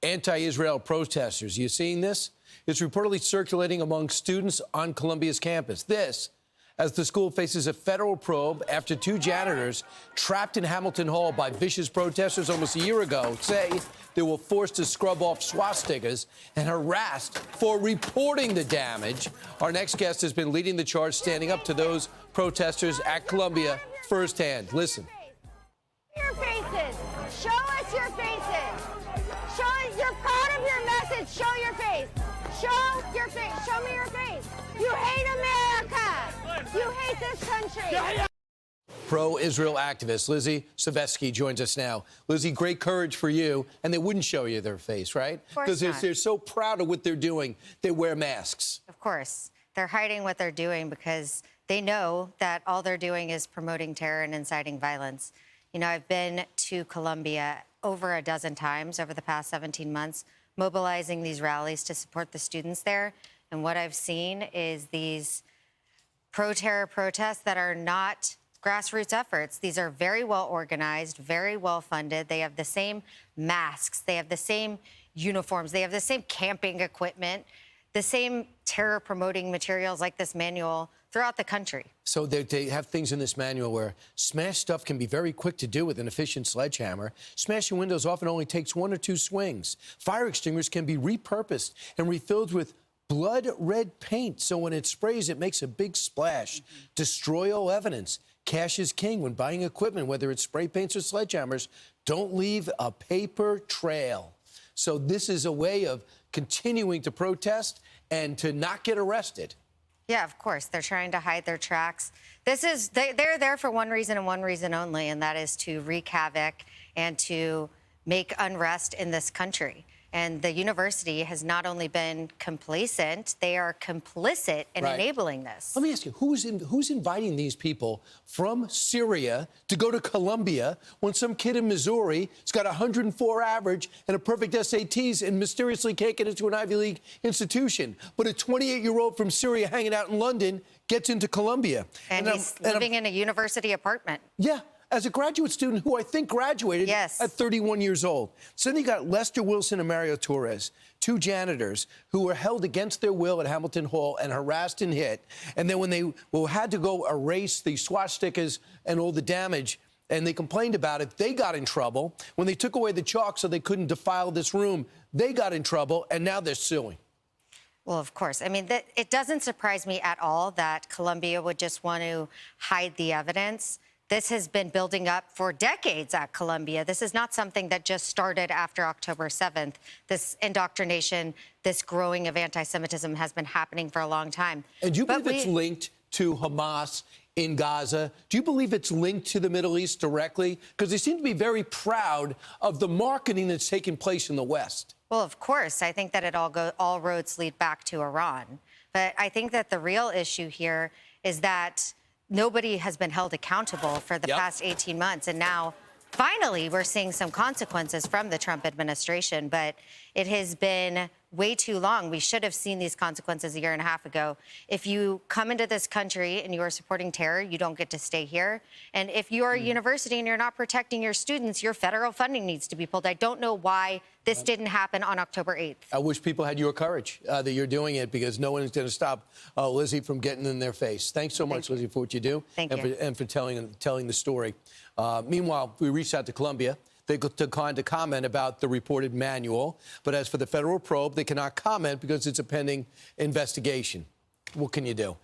anti-Israel protesters. You seeing this? It's reportedly circulating among students on Columbia's campus. This, as the school faces a federal probe after two janitors trapped in Hamilton Hall by vicious protesters almost a year ago say they were forced to scrub off swastikas and harassed for reporting the damage. Our next guest has been leading the charge, standing up to those protesters at Columbia firsthand. Listen. Your faces. Show us your faces. Show us you're proud of your message. Show your face. Show your face. Show me your face. You hate America. You hate this country. Pro-Israel activist Lizzy Savetsky joins us now. Lizzy, great courage for you, and they wouldn't show you their face, right? Because they're so proud of what they're doing, they wear masks. Of course. They're hiding what they're doing because they know that all they're doing is promoting terror and inciting violence. You know, I've been to Columbia over a dozen times over the past 17 months, mobilizing these rallies to support the students there. And what I've seen is these pro-terror protests that are not grassroots efforts. These are very well organized, very well funded. They have the same masks. They have the same uniforms. They have the same camping equipment, the same terror promoting materials like this manual throughout the country. So they have things in this manual where smash stuff can be very quick to do with an efficient sledgehammer. Smashing windows often only takes 1 or 2 swings. Fire extinguishers can be repurposed and refilled with blood red paint, so when it sprays, it makes a big splash. Destroy all evidence. Cash is king when buying equipment, whether it's spray paints or sledgehammers. Don't leave a paper trail. So this is a way of continuing to protest and to not get arrested. Yeah, of course. They're trying to hide their tracks. They're there for one reason and one reason only, and that is to wreak havoc and to make unrest in this country. And the university has not only been complacent, they are complicit in enabling this. Let me ask you, who's inviting these people from Syria to go to Columbia when some kid in Missouri has got 104 average and a perfect SATs and mysteriously can't get into an Ivy League institution? But a 28-year-old from Syria hanging out in London gets into Columbia. And he's living in a university apartment. Yeah. As a graduate student who I think graduated at 31 years old. So then you got Lester Wilson and Mario Torres, 2 janitors who were held against their will at Hamilton Hall and harassed and hit. And then when they had to go erase the swastikas and all the damage, and they complained about it, they got in trouble. When they took away the chalk so they couldn't defile this room, they got in trouble, and now they're suing. Well, of course. I mean, it doesn't surprise me at all that Columbia would just want to hide the evidence. This has been building up for decades at Columbia. This is not something that just started after October 7th. This indoctrination, this growing of anti-Semitism has been happening for a long time. And do you believe it's linked to Hamas in Gaza? Do you believe it's linked to the Middle East directly? Because they seem to be very proud of the marketing that's taking place in the West. Well, of course. I think that all roads lead back to Iran. But I think that the real issue here is that nobody has been held accountable for the past 18 months. And now, finally, we're seeing some consequences from the Trump administration. But it has been way too long. We should have seen these consequences a year and a half ago. If you come into this country and you are supporting terror, you don't get to stay here. And if you're a university and you're not protecting your students, your federal funding needs to be pulled. I don't know why this didn't happen on October 8th. I wish people had your courage that you're doing it, because no one is going to stop Lizzy from getting in their face. Thanks so much, Lizzy, for what you do. Thank you. And for telling the story. Meanwhile, we reached out to Columbia. They declined to comment about the reported manual. But as for the federal probe, they cannot comment because it's a pending investigation. What can you do?